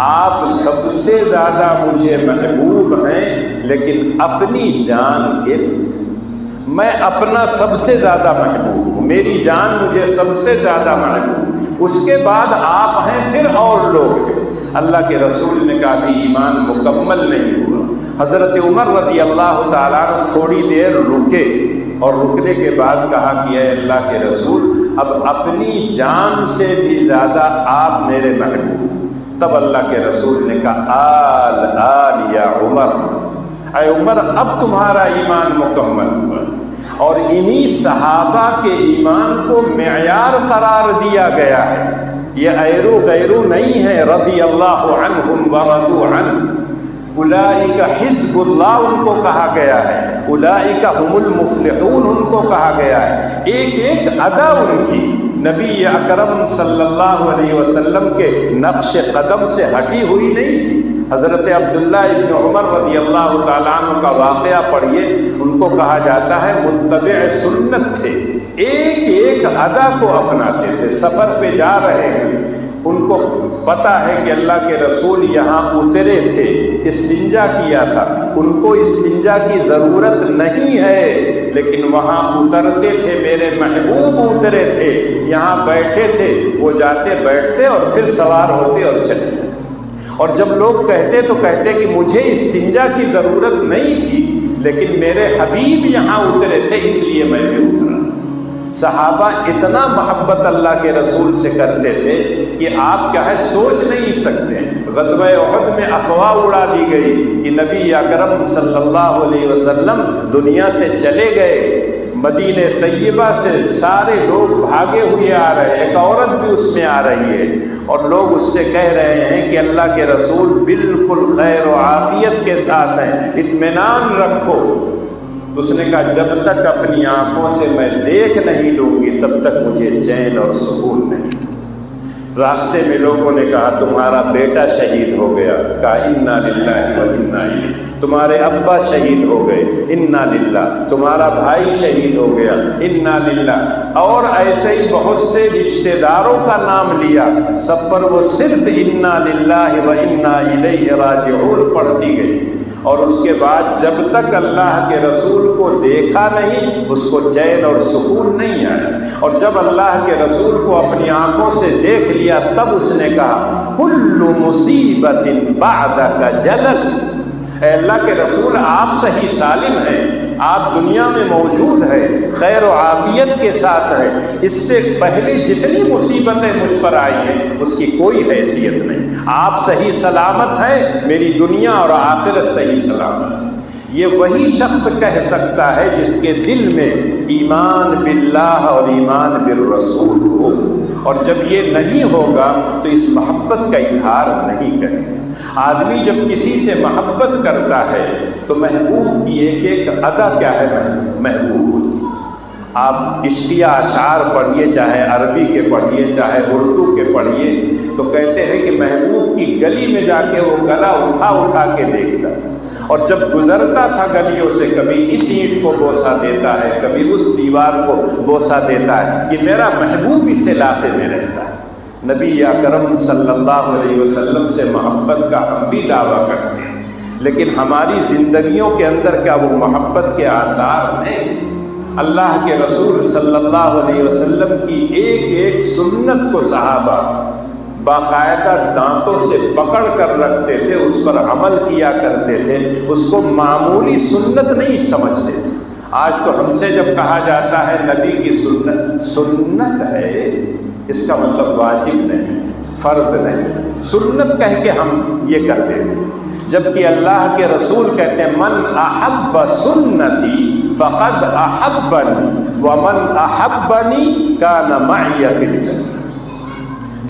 آپ سب سے زیادہ مجھے محبوب ہیں، لیکن اپنی جان کے میں اپنا سب سے زیادہ محبوب ہوں، میری جان مجھے سب سے زیادہ محبوب، اس کے بعد آپ ہیں، پھر اور لوگ ہیں۔ اللہ کے رسول نے کہا کہ ایمان مکمل نہیں ہوا۔ حضرت عمر رضی اللہ تعالیٰ عنہ تھوڑی دیر رکے، اور رکنے کے بعد کہا کہ اے اللہ کے رسول، اب اپنی جان سے بھی زیادہ آپ میرے محبوب ہیں۔ تب اللہ کے رسول نے کہا آل یا عمر، اے عمر اب تمہارا ایمان مکمل ہوا، اور انہی صحابہ کے ایمان کو معیار قرار دیا گیا ہے یہ ایرو غیرو نہیں ہے، رضی اللہ عنہم ورضوا عنہ، اولئک حزب اللہ ان کو کہا گیا ہے، اولئک هم المفلحون ان کو کہا گیا ہے۔ ایک ایک ادا ان کی نبی اکرم صلی اللہ علیہ وسلم کے نقش قدم سے ہٹی ہوئی نہیں تھی۔ حضرت عبداللہ ابن عمر رضی اللہ تعالیٰ عنہ کا واقعہ پڑھیے، ان کو کہا جاتا ہے متبع سنت تھے، ایک ایک ادا کو اپناتے تھے۔ سفر پہ جا رہے ہیں، ان کو پتہ ہے کہ اللہ کے رسول یہاں اترے تھے، استنجا کیا تھا، ان کو استنجا کی ضرورت نہیں ہے، لیکن وہاں اترتے تھے، میرے محبوب اترے تھے، یہاں بیٹھے تھے، وہ جاتے بیٹھتے اور پھر سوار ہوتے اور چلے جاتے۔ اور جب لوگ کہتے تو کہتے کہ مجھے استنجا کی ضرورت نہیں تھی، لیکن میرے حبیب یہاں اترے تھے اس لیے میں بھی اترا۔ صحابہ اتنا محبت اللہ کے رسول سے کرتے تھے کہ آپ کیا ہے سوچ نہیں سکتے۔ غزوہ احد میں افواہ اڑا دی گئی کہ نبی اکرم صلی اللہ علیہ وسلم دنیا سے چلے گئے، مدینہ طیبہ سے سارے لوگ بھاگے ہوئے آ رہے ہیں، ایک عورت بھی اس میں آ رہی ہے، اور لوگ اس سے کہہ رہے ہیں کہ اللہ کے رسول بالکل خیر و عافیت کے ساتھ ہیں، اطمینان رکھو۔ اس نے کہا جب تک اپنی آنکھوں سے میں دیکھ نہیں لوں گی تب تک مجھے چین اور سکون نہیں۔ راستے میں لوگوں نے کہا تمہارا بیٹا شہید ہو گیا، کہا انا للہ و انا الیہ، تمہارے ابا شہید ہو گئے، انا للہ، تمہارا بھائی شہید ہو گیا، انا للہ، اور ایسے ہی بہت سے رشتہ داروں کا نام لیا، سب پر وہ صرف انا للہ و انا الیہ راجعون پڑھتی گئی۔ اور اس کے بعد جب تک اللہ کے رسول کو دیکھا نہیں اس کو چین اور سکون نہیں آیا، اور جب اللہ کے رسول کو اپنی آنکھوں سے دیکھ لیا تب اس نے کہا کل مصیبت بعدک جلل، اے اللہ کے رسول آپ صحیح سالم ہیں، آپ دنیا میں موجود ہیں، خیر و عافیت کے ساتھ ہیں، اس سے پہلے جتنی مصیبتیں مجھ پر آئی ہیں اس کی کوئی حیثیت نہیں، آپ صحیح سلامت ہیں، میری دنیا اور آخرت صحیح سلامت ہے۔ یہ وہی شخص کہہ سکتا ہے جس کے دل میں ایمان باللہ اور ایمان بالرسول ہو، اور جب یہ نہیں ہوگا تو اس محبت کا اظہار نہیں کرے گا۔ آدمی جب کسی سے محبت کرتا ہے تو محبوب کی ایک ایک ادا کیا ہے محبوب ہوتی ہے۔ آپ عشقیہ اشعار پڑھیے، چاہے عربی کے پڑھیے چاہے اردو کے پڑھیے، تو کہتے ہیں کہ محبوب کی گلی میں جا کے وہ گلا اٹھا اٹھا کے دیکھتا تھا، اور جب گزرتا تھا گلیوں سے کبھی اس اینٹ کو بوسہ دیتا ہے، کبھی اس دیوار کو بوسہ دیتا ہے کہ میرا محبوب اس علاقے میں رہتا ہے۔ نبی اکرم صلی اللہ علیہ وسلم سے محبت کا ہم بھی دعویٰ کرتے ہیں، لیکن ہماری زندگیوں کے اندر کیا وہ محبت کے آثار ہیں؟ اللہ کے رسول صلی اللہ علیہ وسلم کی ایک ایک سنت کو صحابہ باقاعدہ دانتوں سے پکڑ کر رکھتے تھے، اس پر عمل کیا کرتے تھے، اس کو معمولی سنت نہیں سمجھتے تھے۔ آج تو ہم سے جب کہا جاتا ہے نبی کی سنت ہے، اس کا مطلب واجب نہیں، فرض نہیں، سنت کہہ کے ہم یہ کر دیتے ہیں، جبکہ اللہ کے رسول کہتے ہیں من احب سنتی فقد احبنی ومن احبنی کان معی فی الجنہ۔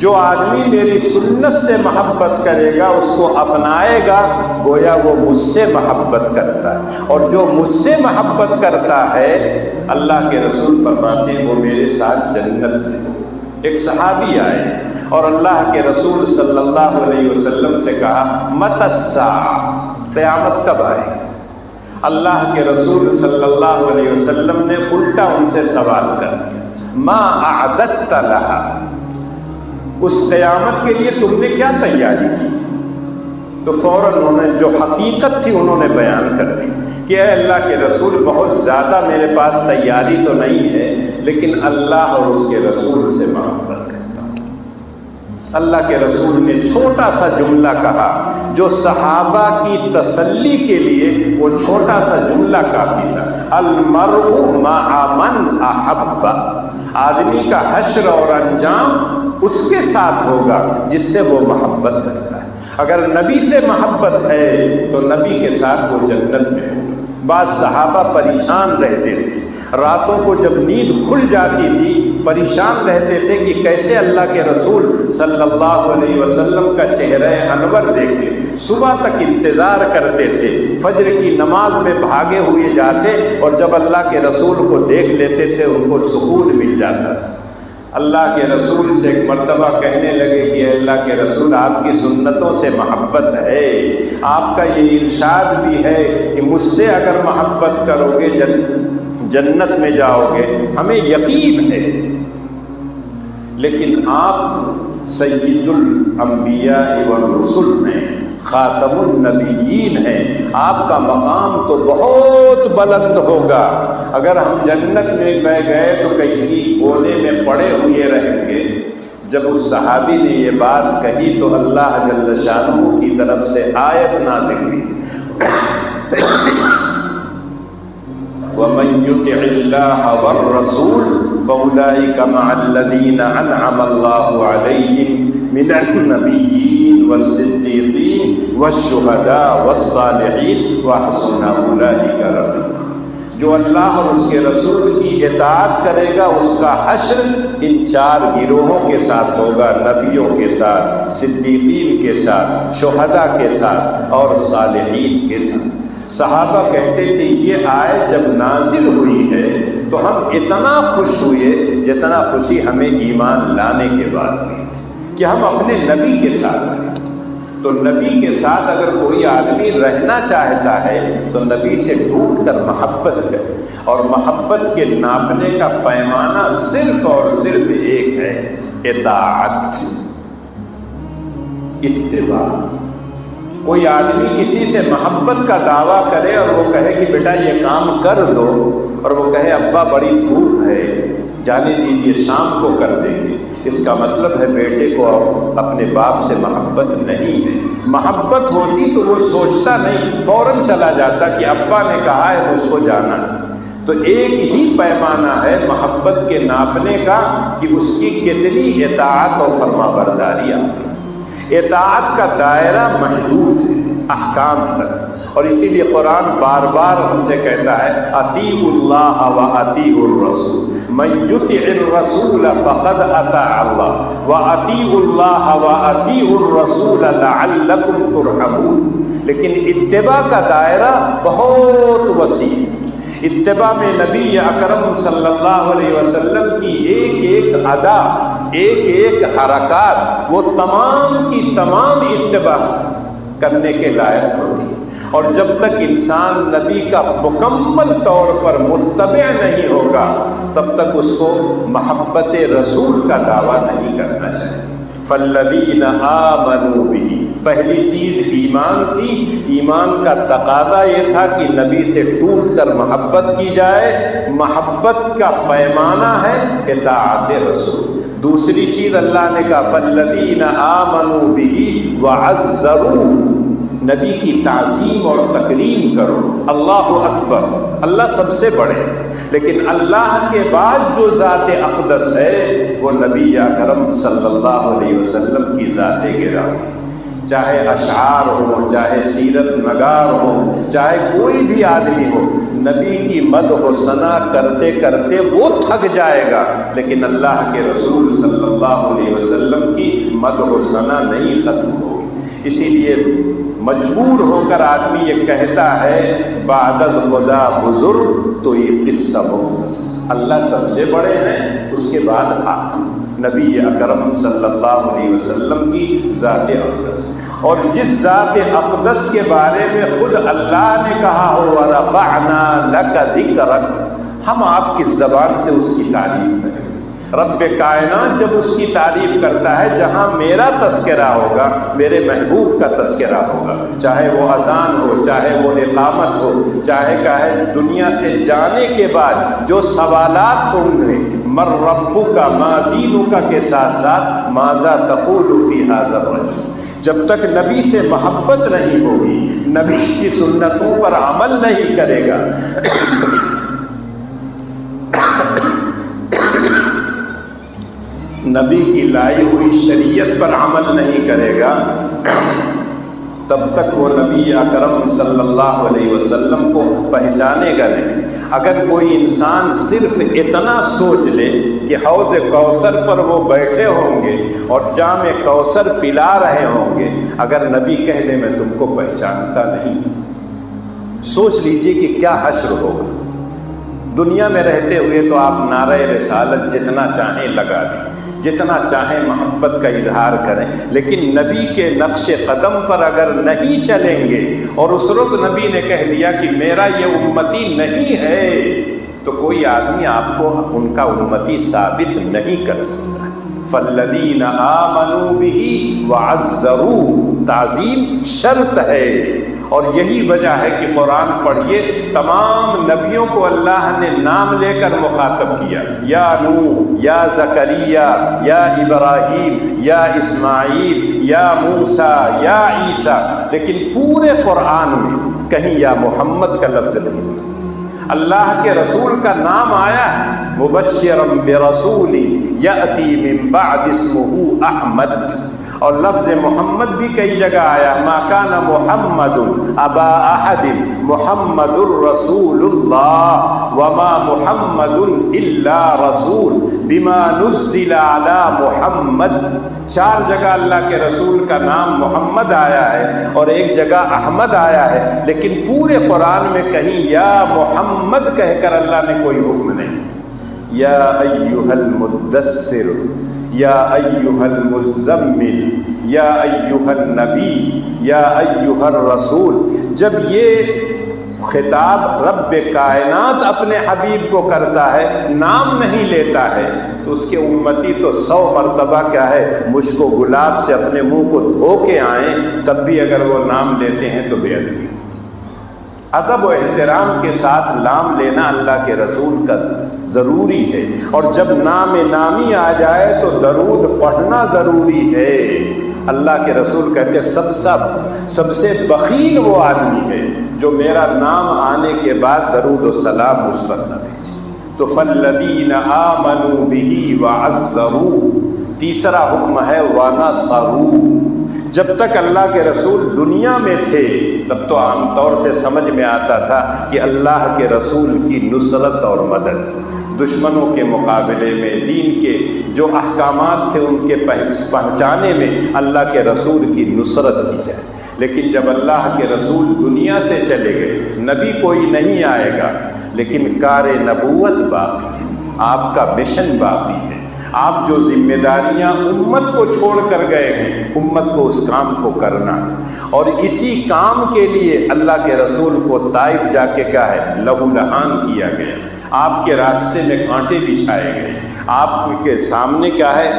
جو آدمی میری سنت سے محبت کرے گا اس کو اپنائے گا گویا وہ مجھ سے محبت کرتا ہے، اور جو مجھ سے محبت کرتا ہے اللہ کے رسول فرماتے ہیں وہ میرے ساتھ جنت میں۔ ایک صحابی آئے اور اللہ کے رسول صلی اللہ علیہ وسلم سے کہا متی الساعہ، قیامت کب آئے گی؟ اللہ کے رسول صلی اللہ علیہ وسلم نے الٹا ان سے سوال کر دیا ما اعددت لہا، اس قیامت کے لیے تم نے کیا تیاری کی؟ تو فوراً انہوں نے جو حقیقت تھی انہوں نے بیان کر دی کہ اے اللہ کے رسول بہت زیادہ میرے پاس تیاری تو نہیں ہے، لیکن اللہ اور اس کے رسول سے محبت کرتا ہوں۔ اللہ کے رسول نے چھوٹا سا جملہ کہا جو صحابہ کی تسلی کے لیے وہ چھوٹا سا جملہ کافی تھا، المرء مع من احب، آدمی کا حشر اور انجام اس کے ساتھ ہوگا جس سے وہ محبت کرتا ہے۔ اگر نبی سے محبت ہے تو نبی کے ساتھ وہ جنت میں ہوگا۔ بعض صحابہ پریشان رہتے تھے، راتوں کو جب نیند کھل جاتی تھی پریشان رہتے تھے کہ کیسے اللہ کے رسول صلی اللہ علیہ وسلم کا چہرہ انور دیکھیں۔ صبح تک انتظار کرتے تھے، فجر کی نماز میں بھاگے ہوئے جاتے اور جب اللہ کے رسول کو دیکھ لیتے تھے ان کو سکون مل جاتا تھا۔ اللہ کے رسول سے ایک مرتبہ کہنے لگے کہ اللہ کے رسول آپ کی سنتوں سے محبت ہے، آپ کا یہ ارشاد بھی ہے کہ مجھ سے اگر محبت کرو گے جنت میں جاؤ گے، ہمیں یقین ہے، لیکن آپ سید الانبیاء والرسل ہیں، خاتم النبیین ہیں، آپ کا مقام تو بہت بلند ہوگا، اگر ہم جنت میں گئے تو کہیں کونے میں پڑے ہوئے رہیں گے۔ جب اس صحابی نے یہ بات کہی تو اللہ جل شانہ کی طرف سے آیت نازل ہوئی، وَمَن يُطِعِ اللَّهَ وَالرَّسُولَ فَأُولَٰئِكَ مَعَ الَّذِينَ أَنْعَمَ اللَّهُ عَلَيْهِم مِّنَ النَّبِيِّينَ وَالصِّدِّيقِينَ وَالشُّهَدَاءِ وَالصَّالِحِينَ وَحَسُنَ أُولَٰئِكَ رَفِيقًا۔ جو اللہ اور اس کے رسول کی اطاعت کرے گا اس کا حشر ان چار گروہوں کے ساتھ ہوگا، نبیوں کے ساتھ، صدیقین کے ساتھ، شہداء کے ساتھ اور صالحین کے ساتھ۔ صحابہ کہتے تھے یہ آیت جب نازل ہوئی ہے تو ہم اتنا خوش ہوئے جتنا خوشی ہمیں ایمان لانے کے بعد ہوئی کہ ہم اپنے نبی کے ساتھ ہیں۔ تو نبی کے ساتھ اگر کوئی آدمی رہنا چاہتا ہے تو نبی سے ٹوٹ کر محبت کرے، اور محبت کے ناپنے کا پیمانہ صرف اور صرف ایک ہے، اطاعت، اتباع۔ کوئی آدمی کسی سے محبت کا دعویٰ کرے اور وہ کہے کہ بیٹا یہ کام کر دو، اور وہ کہے ابا بڑی دھوپ ہے جانے دیجیے شام کو کر دیں گے، اس کا مطلب ہے بیٹے کو اپنے باپ سے محبت نہیں ہے۔ محبت ہوتی تو وہ سوچتا نہیں، فوراً چلا جاتا کہ ابا نے کہا ہے مجھ کو جانا۔ تو ایک ہی پیمانہ ہے محبت کے ناپنے کا کہ اس کی کتنی اطاعت اور فرما برداری آپ کی۔ اطاعت کا دائرہ محدود ہے احکام تک، اور اسی لیے قرآن بار بار ہم سے کہتا ہے اطیعوا اللہ واطیعوا الرسول، من یطع الرسول فقد اطاع اللہ واطیعوا اللہ واطیعوا الرسول لعلکم ترحمون۔ لیکن اتباع کا دائرہ بہت وسیع ہے۔ اتباع میں نبی اکرم صلی اللہ علیہ وسلم کی ایک ایک ادا، ایک ایک حرکات، وہ تمام کی تمام اتباع کرنے کے لائق ہوتی ہے۔ اور جب تک انسان نبی کا مکمل طور پر متبع نہیں ہوگا تب تک اس کو محبت رسول کا دعویٰ نہیں کرنا چاہیے۔ فَالَّذِينَ آمَنُوا بِهِ، پہلی چیز ایمان تھی۔ ایمان کا تقاضا یہ تھا کہ نبی سے ٹوٹ کر محبت کی جائے، محبت کا پیمانہ ہے اطاعت رسول۔ دوسری چیز اللہ نے کہا فَالَّذِينَ آمَنُوا بِهِ وَعَزَّرُوهُ، نبی کی تعظیم اور تکریم کرو۔ اللہ اکبر، اللہ سب سے بڑے، لیکن اللہ کے بعد جو ذات اقدس ہے وہ نبی اکرم صلی اللہ علیہ وسلم کی ذات گرامی۔ چاہے اشعار ہو، چاہے سیرت نگار ہو، چاہے کوئی بھی آدمی ہو، نبی کی مدح و ثنا کرتے کرتے وہ تھک جائے گا، لیکن اللہ کے رسول صلی اللہ علیہ وسلم کی مدح و ثنا نہیں ختم ہوگی۔ اسی لیے مجبور ہو کر آدمی یہ کہتا ہے بعد خدا بزرگ، تو یہ قصہ مختصر، اللہ سب سے بڑے ہیں، اس کے بعد آقا نبی اکرم صلی اللہ علیہ وسلم کی ذات اقدس۔ اور جس ذات اقدس کے بارے میں خود اللہ نے کہا ہو وَرَفَعْنَا لَكَ ذِكْرَكَ، ہم آپ کی زبان سے اس کی تعریف کریں۔ رب کائنات جب اس کی تعریف کرتا ہے جہاں میرا تذکرہ ہوگا، میرے محبوب کا تذکرہ ہوگا، چاہے وہ اذان ہو، چاہے وہ اقامت ہو، چاہے کہے دنیا سے جانے کے بعد جو سوالات ہوں گے مر ربک ما دینک کے ساتھ ساتھ ماذا تقول فی ھذا الرجل، جب تک نبی سے محبت نہیں ہوگی، نبی کی سنتوں پر عمل نہیں کرے گا، نبی کی لائی ہوئی شریعت پر عمل نہیں کرے گا، تب تک وہ نبی اکرم صلی اللہ علیہ وسلم کو پہچانے گا نہیں۔ اگر کوئی انسان صرف اتنا سوچ لے کہ حوض کوثر پر وہ بیٹھے ہوں گے اور جام کوثر پلا رہے ہوں گے، اگر نبی کہہ دے میں تم کو پہچانتا نہیں، سوچ لیجئے کہ کیا حشر ہوگا۔ دنیا میں رہتے ہوئے تو آپ نعرہ رسالت جتنا چاہیں لگا دیں، جتنا چاہیں محبت کا اظہار کریں، لیکن نبی کے نقش قدم پر اگر نہیں چلیں گے اور اس روز نبی نے کہہ دیا کہ میرا یہ امتی نہیں ہے، تو کوئی آدمی آپ کو ان کا امتی ثابت نہیں کر سکتا۔ فالذین آمنوا بہ وعزروہ، تعظیم شرط ہے، اور یہی وجہ ہے کہ قرآن پڑھیے تمام نبیوں کو اللہ نے نام لے کر مخاطب کیا، یا نوح، یا زکریا، یا ابراہیم، یا اسماعیل، یا موسیٰ، یا عیسیٰ، لیکن پورے قرآن میں کہیں یا محمد کا لفظ نہیں۔ اللہ کے رسول کا نام آیا ہے، مبشرا برسول یأتی من بعد اسمہ احمد، اور لفظ محمد بھی کئی جگہ آیا، ما کان محمد ابا احد محمد الرسول اللہ وما محمد الا رسول بما نزل علی محمد۔ 4 جگہ اللہ کے رسول کا نام محمد آیا ہے اور ایک جگہ احمد آیا ہے، لیکن پورے قرآن میں کہیں یا محمد کہہ کر اللہ نے کوئی حکم نہیں۔ یا ایھا المدثر، یا ایھا المزمل، یا ایھا النبی، یا ایھا الرسول۔ جب یہ خطاب رب کائنات اپنے حبیب کو کرتا ہے، نام نہیں لیتا ہے، تو اس کے امتی تو 100 مرتبہ کیا ہے، مشک و گلاب سے اپنے منہ کو دھو کے آئیں، تب بھی اگر وہ نام لیتے ہیں تو بے ادبی۔ ادب و احترام کے ساتھ نام لینا اللہ کے رسول کا ضروری ہے، اور جب نام نامی آ جائے تو درود پڑھنا ضروری ہے۔ اللہ کے رسول کہتے سب سے بخیل وہ آدمی ہے جو میرا نام آنے کے بعد درود و سلام مجھ پر نہ بھیجے۔ تو فالذین آمنوا بہ وعزروہ، تیسرا حکم ہے ونصروہ۔ جب تک اللہ کے رسول دنیا میں تھے تب تو عام طور سے سمجھ میں آتا تھا کہ اللہ کے رسول کی نصرت اور مدد، دشمنوں کے مقابلے میں دین کے جو احکامات تھے ان کے پہنچانے میں اللہ کے رسول کی نصرت کی جائے۔ لیکن جب اللہ کے رسول دنیا سے چلے گئے، نبی کوئی نہیں آئے گا، لیکن کار نبوت باقی ہے، آپ کا مشن باقی ہے، آپ جو ذمہ داریاں امت کو چھوڑ کر گئے ہیں، امت کو اس کام کو کرنا ہے۔ اور اسی کام کے لیے اللہ کے رسول کو طائف جا کے کیا ہے، لہو لہان کیا گیا، آپ کے راستے میں کانٹے بچھائے گئے، آپ کے سامنے کیا ہے،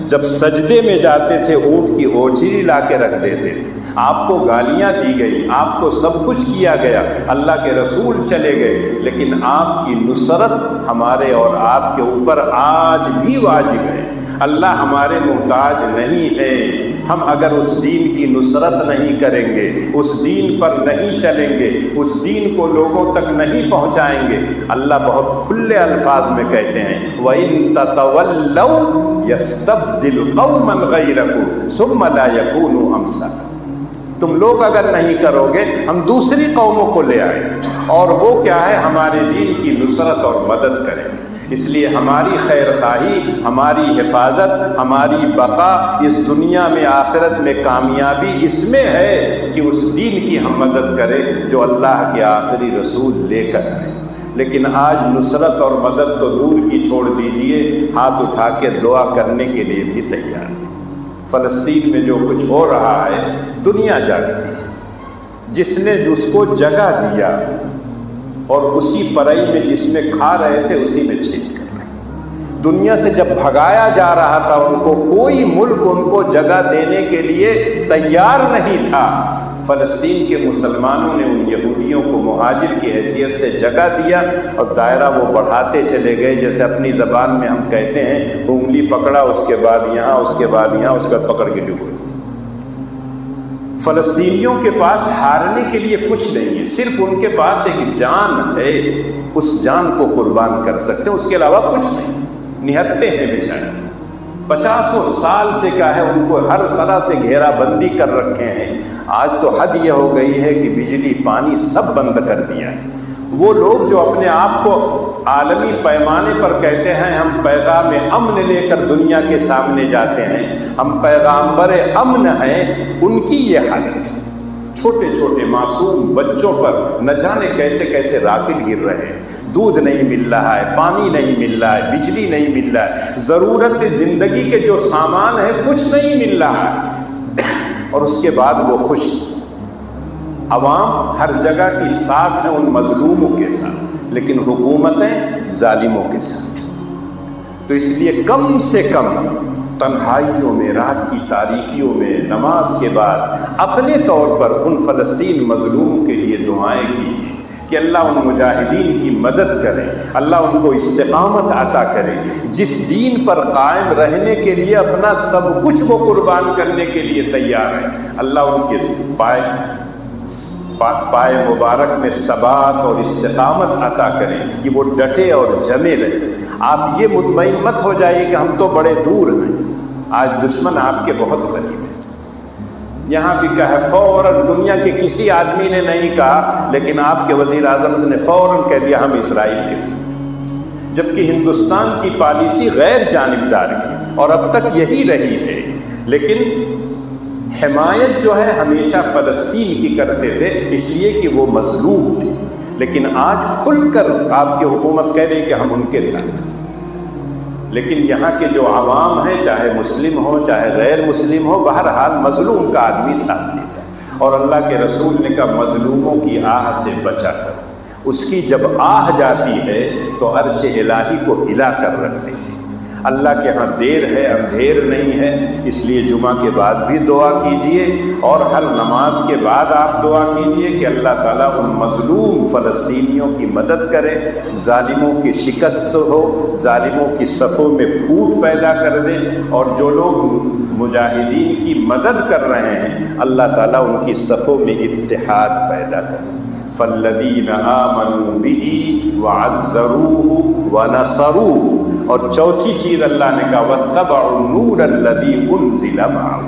جب سجدے میں جاتے تھے اونٹ کی اوجھری لا کے رکھ دیتے تھے، آپ کو گالیاں دی گئی، آپ کو سب کچھ کیا گیا، اللہ کے رسول چلے گئے، لیکن آپ کی نصرت ہمارے اور آپ کے اوپر آج بھی واجب ہے۔ اللہ ہمارے محتاج نہیں ہے، ہم اگر اس دین کی نصرت نہیں کریں گے، اس دین پر نہیں چلیں گے، اس دین کو لوگوں تک نہیں پہنچائیں گے، اللہ بہت کھلے الفاظ میں کہتے ہیں وَإِن تَتَوَلَّوْا يَسْتَبْدِلْ قَوْمًا غَيْرَكُمْ ثُمَّ لَا يَكُونُوا أَمْثَالَكُمْ۔ تم لوگ اگر نہیں کرو گے ہم دوسری قوموں کو لے آئیں اور وہ کیا ہے، ہمارے دین کی نصرت اور مدد کریں گے۔ اس لیے ہماری خیر خواہی، ہماری حفاظت، ہماری بقا اس دنیا میں آخرت میں کامیابی اس میں ہے کہ اس دین کی ہم مدد کریں جو اللہ کے آخری رسول لے کر آئے۔ لیکن آج نصرت اور مدد تو دور کی چھوڑ دیجئے، ہاتھ اٹھا کے دعا کرنے کے لیے بھی تیار ہیں۔ فلسطین میں جو کچھ ہو رہا ہے دنیا جانتی ہے، جس نے اس کو جگہ دیا اور اسی پرئی میں جس میں کھا رہے تھے اسی میں چھینک کر رہے۔ دنیا سے جب بھگایا جا رہا تھا ان کو، کوئی ملک ان کو جگہ دینے کے لیے تیار نہیں تھا، فلسطین کے مسلمانوں نے ان یہودیوں کو مہاجر کی حیثیت سے جگہ دیا اور دائرہ وہ بڑھاتے چلے گئے۔ جیسے اپنی زبان میں ہم کہتے ہیں انگلی پکڑا، اس کے بعد یہاں، اس کے بعد یہاں، اس کے بعد پکڑ کے ڈبو۔ فلسطینیوں کے پاس ہارنے کے لیے کچھ نہیں ہے، صرف ان کے پاس ایک جان ہے، اس جان کو قربان کر سکتے ہیں، اس کے علاوہ کچھ نہیں۔ نہتے ہیں بیچارے، 50 سال سے کیا ہے ان کو ہر طرح سے گھیرا بندی کر رکھے ہیں۔ آج تو حد یہ ہو گئی ہے کہ بجلی پانی سب بند کر دیا ہے۔ وہ لوگ جو اپنے آپ کو عالمی پیمانے پر کہتے ہیں ہم پیغام امن لے کر دنیا کے سامنے جاتے ہیں، ہم پیغامبر امن ہیں، ان کی یہ حالت۔ چھوٹے چھوٹے معصوم بچوں پر نہ جانے کیسے کیسے راکٹ گر رہے ہیں، دودھ نہیں مل رہا ہے، پانی نہیں مل رہا ہے، بجلی نہیں مل رہا ہے، ضرورت زندگی کے جو سامان ہیں کچھ نہیں مل رہا ہے، اور اس کے بعد وہ خوش۔ عوام ہر جگہ کی ساتھ ہیں ان مظلوموں کے ساتھ، لیکن حکومتیں ظالموں کے ساتھ۔ تو اس لیے کم سے کم تنہائیوں میں، رات کی تاریکیوں میں، نماز کے بعد اپنے طور پر ان فلسطین مظلوموں کے لیے دعائیں کیجیے کہ اللہ ان مجاہدین کی مدد کرے، اللہ ان کو استقامت عطا کرے، جس دین پر قائم رہنے کے لیے اپنا سب کچھ وہ قربان کرنے کے لیے تیار ہے، اللہ ان کے پائے مبارک میں ثبات اور استقامت عطا کریں کہ وہ ڈٹے اور جمے رہیں۔ آپ یہ مطمئن مت ہو جائیے کہ ہم تو بڑے دور ہیں، آج دشمن آپ کے بہت قریب ہے۔ یہاں بھی کہا فوراً، دنیا کے کسی آدمی نے نہیں کہا، لیکن آپ کے وزیر اعظم نے فوراً کہہ دیا ہم اسرائیل کے ساتھ، جبکہ ہندوستان کی پالیسی غیر جانبدار کی اور اب تک یہی رہی ہے، لیکن حمایت جو ہے ہمیشہ فلسطین کی کرتے تھے، اس لیے کہ وہ مظلوم تھے، لیکن آج کھل کر آپ کی حکومت کہہ رہی کہ ہم ان کے ساتھ ہیں۔ لیکن یہاں کے جو عوام ہیں، چاہے مسلم ہو چاہے غیر مسلم ہو، بہرحال مظلوم کا آدمی ساتھ دیتا ہے، اور اللہ کے رسول نے کہا مظلوموں کی آہ سے بچا کر، اس کی جب آہ جاتی ہے تو عرش الہی کو ہلا کر رکھ دیتی۔ اللہ کے ہاں دیر ہے اندھیر نہیں ہے، اس لیے جمعہ کے بعد بھی دعا کیجئے، اور ہر نماز کے بعد آپ دعا کیجئے کہ اللہ تعالیٰ ان مظلوم فلسطینیوں کی مدد کرے، ظالموں کی شکست ہو، ظالموں کی صفوں میں پھوٹ پیدا کر دے، اور جو لوگ مجاہدین کی مدد کر رہے ہیں اللہ تعالیٰ ان کی صفوں میں اتحاد پیدا کرے۔ فالذین آمنوا بہ وعزروہ ونصروہ، اور چوتھی چیز اللہ نے کہا واتبعوا النور الذی انزل معہ،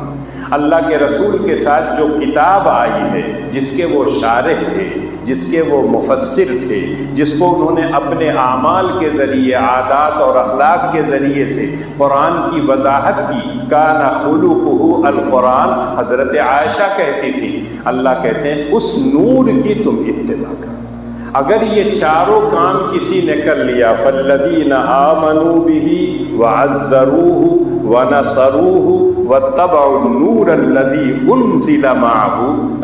اللہ کے رسول کے ساتھ جو کتاب آئی ہے، جس کے وہ شارح تھے، جس کے وہ مفسر تھے، جس کو انہوں نے اپنے اعمال کے ذریعے، عادات اور اخلاق کے ذریعے سے قرآن کی وضاحت کی، کان خلقہ القرآن، حضرت عائشہ کہتی تھی، اللہ کہتے ہیں اس نور کی تم اتباع کرو۔ اگر یہ چاروں کام کسی نے کر لیا، فالذین آمنوا بہ وعزروہ ونصروہ واتبعوا النور الذی انزل معہ،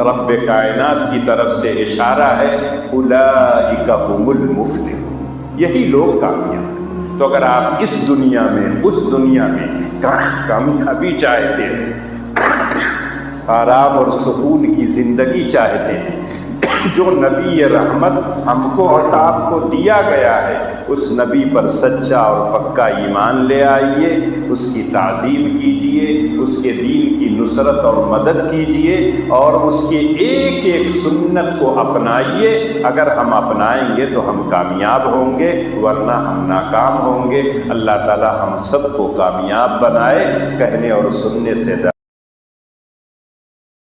رب کائنات کی طرف سے اشارہ ہے اولئک هم المفلحون، یہی لوگ کامیاب ہیں۔ تو اگر آپ اس دنیا میں اس دنیا میں کامیابی چاہتے ہیں، آرام اور سکون کی زندگی چاہتے ہیں، جو نبی رحمت ہم کو اور آپ کو دیا گیا ہے، اس نبی پر سچا اور پکا ایمان لے آئیے، اس کی تعظیم کیجئے، اس کے دین کی نصرت اور مدد کیجئے، اور اس کی ایک ایک سنت کو اپنائیے۔ اگر ہم اپنائیں گے تو ہم کامیاب ہوں گے، ورنہ ہم ناکام ہوں گے۔ اللہ تعالی ہم سب کو کامیاب بنائے، کہنے اور سننے سے